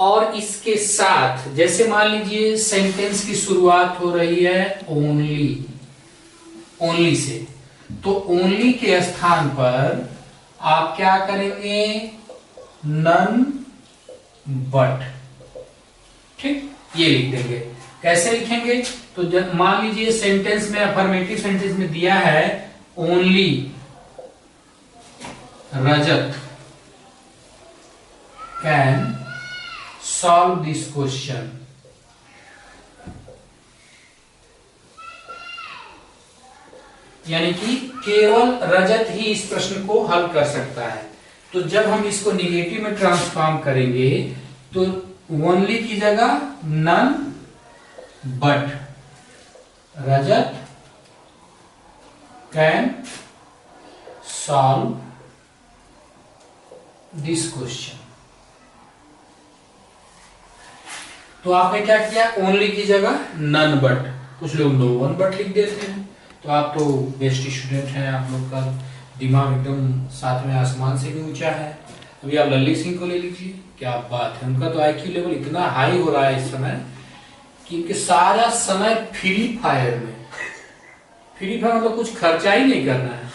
और इसके साथ जैसे मान लीजिए सेंटेंस की शुरुआत हो रही है ओनली, ओनली से, तो ओनली के स्थान पर आप क्या करेंगे, नन बट। ठीक, ये लिख देंगे। कैसे लिखेंगे, तो जब मान लीजिए सेंटेंस में, अफर्मेटिव सेंटेंस में दिया है only Rajat can solve this question, यानी कि केवल रजत ही इस प्रश्न को हल कर सकता है। तो जब हम इसको निगेटिव में ट्रांसफॉर्म करेंगे तो ओनली की जगह none but Rajat can solve this question. तो आपने क्या किया, ओनली की जगह नन बट, कुछ लोग नो वन बट लिख देते हैं। तो आप तो बेस्ट स्टूडेंट हैं, आप लोग का दिमाग एकदम सातवें आसमान से भी ऊंचा है। अभी आप लल्ली सिंह को ले लीजिए, क्या बात है, उनका तो आईक्यू लेवल इतना हाई हो रहा है इस समय कि इनके सारा समय फ्री फायर में, फ्री फायर मतलब कुछ खर्चा ही नहीं करना है,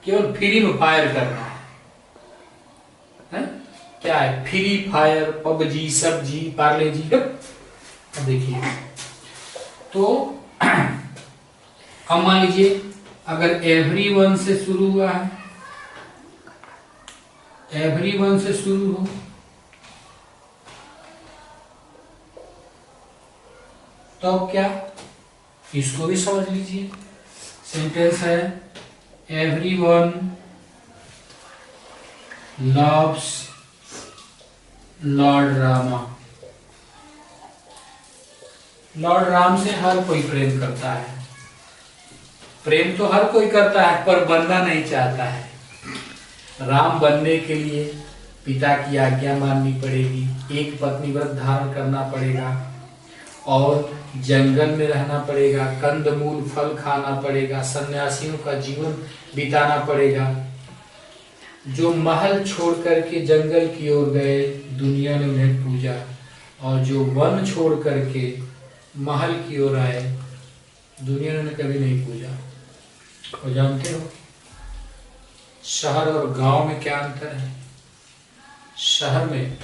केवल फ्री में फायर करना है? क्या है, फ्री फायर, पबजी, सब्जी, पार्ले जी। अब देखिए, तो अब मान लीजिए अगर एवरीवन से शुरू हुआ है, एवरीवन से शुरू हो, तो अब क्या, इसको भी समझ लीजिए। सेंटेंस है everyone loves Lord Rama. Lord Ram से हर कोई प्रेम करता है, प्रेम तो हर कोई करता है पर बनना नहीं चाहता है। राम बनने के लिए पिता की आज्ञा माननी पड़ेगी, एक पत्नी व्रत धारण करना पड़ेगा और जंगल में रहना पड़ेगा, कंदमूल फल खाना पड़ेगा, सन्यासियों का जीवन बिताना पड़ेगा। जो महल छोड़ करके जंगल की ओर गए, दुनिया ने उन्हें पूजा, और जो वन छोड़ करके महल की ओर आए, दुनिया ने उन्हें कभी नहीं पूजा। और जानते हो शहर और गांव में क्या अंतर है? शहर में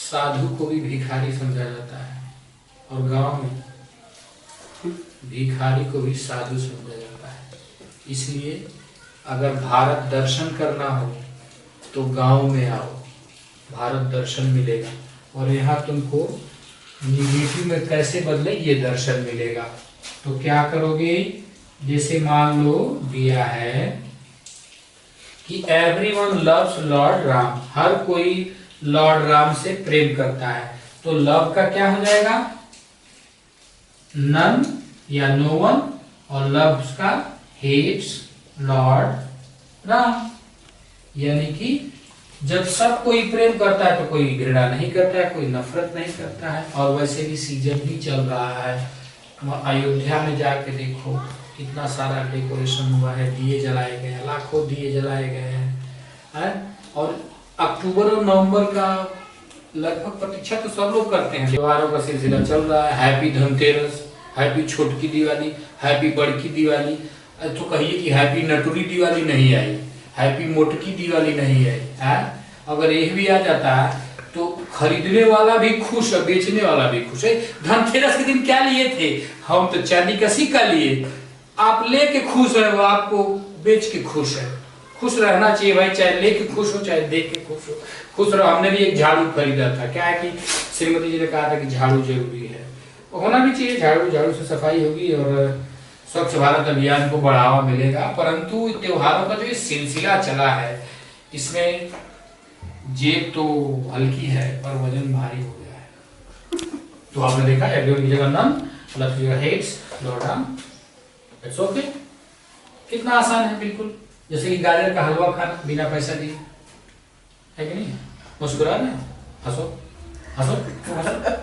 साधु को भी भिखारी समझा जाता है और गांव में भिखारी को भी साधु समझा जाता है। इसलिए अगर भारत दर्शन करना हो तो गांव में आओ, भारत दर्शन मिलेगा। और यहाँ तुमको निगेटिव में कैसे बदले ये दर्शन मिलेगा। तो क्या करोगे, जैसे मान लो दिया है कि एवरीवन लव्स लॉर्ड राम, हर कोई लॉर्ड राम से प्रेम करता है, तो लव का क्या हो जाएगा, नन या नो वन, और लव्स का हेट्स लॉर्ड राम। यानी कि जब सब कोई प्रेम करता है तो कोई घृणा नहीं करता है, कोई नफरत नहीं करता है। और वैसे भी सीजन भी चल रहा है, अयोध्या में जाके देखो कितना सारा डेकोरेशन हुआ है, दिए जलाए गए हैं, लाखों दिए जलाए गए हैं। और अक्टूबर और नवंबर का लगभग प्रतीक्षा तो सब लोग करते हैं, त्योहारों का सिलसिला चल रहा है। हैप्पी धनतेरस, हैप्पी छोटकी दिवाली, हैप्पी बड़की दिवाली, तो कहिए कि हैप्पी नटुरी दिवाली नहीं आई, हैप्पी मोटकी दिवाली नहीं आई है। अगर ये भी आ जाता है तो खरीदने वाला भी खुश है, बेचने वाला भी खुश है। धनतेरस के दिन क्या लिए थे, हम तो चांदी का सिक्का लिए। आप लेके खुश है, वो आपको बेच के खुश है। खुश रहना चाहिए भाई, चाहे लेके खुश हो चाहे देख के खुश हो, खुश रहो। हमने भी एक झाड़ू खरीदा था, क्या है कि श्रीमती जी ने कहा था कि झाड़ू जरूरी है, होना भी चाहिए। झाड़ू, झाड़ू से सफाई होगी और स्वच्छ भारत अभियान को बढ़ावा मिलेगा। परंतु त्योहारों का जो ये सिलसिला चला है, इसमें जेब तो हल्की है पर वजन भारी हो गया है। तो आपने देखा एवरीवन की जगह none plus your heads lord Ram, it's okay. कितना आसान है, बिल्कुल जैसे कि गाजर का हलवा खाना बिना पैसा दिए, है कि नहीं? मुस्कुरा रहे, हंसो हंसो।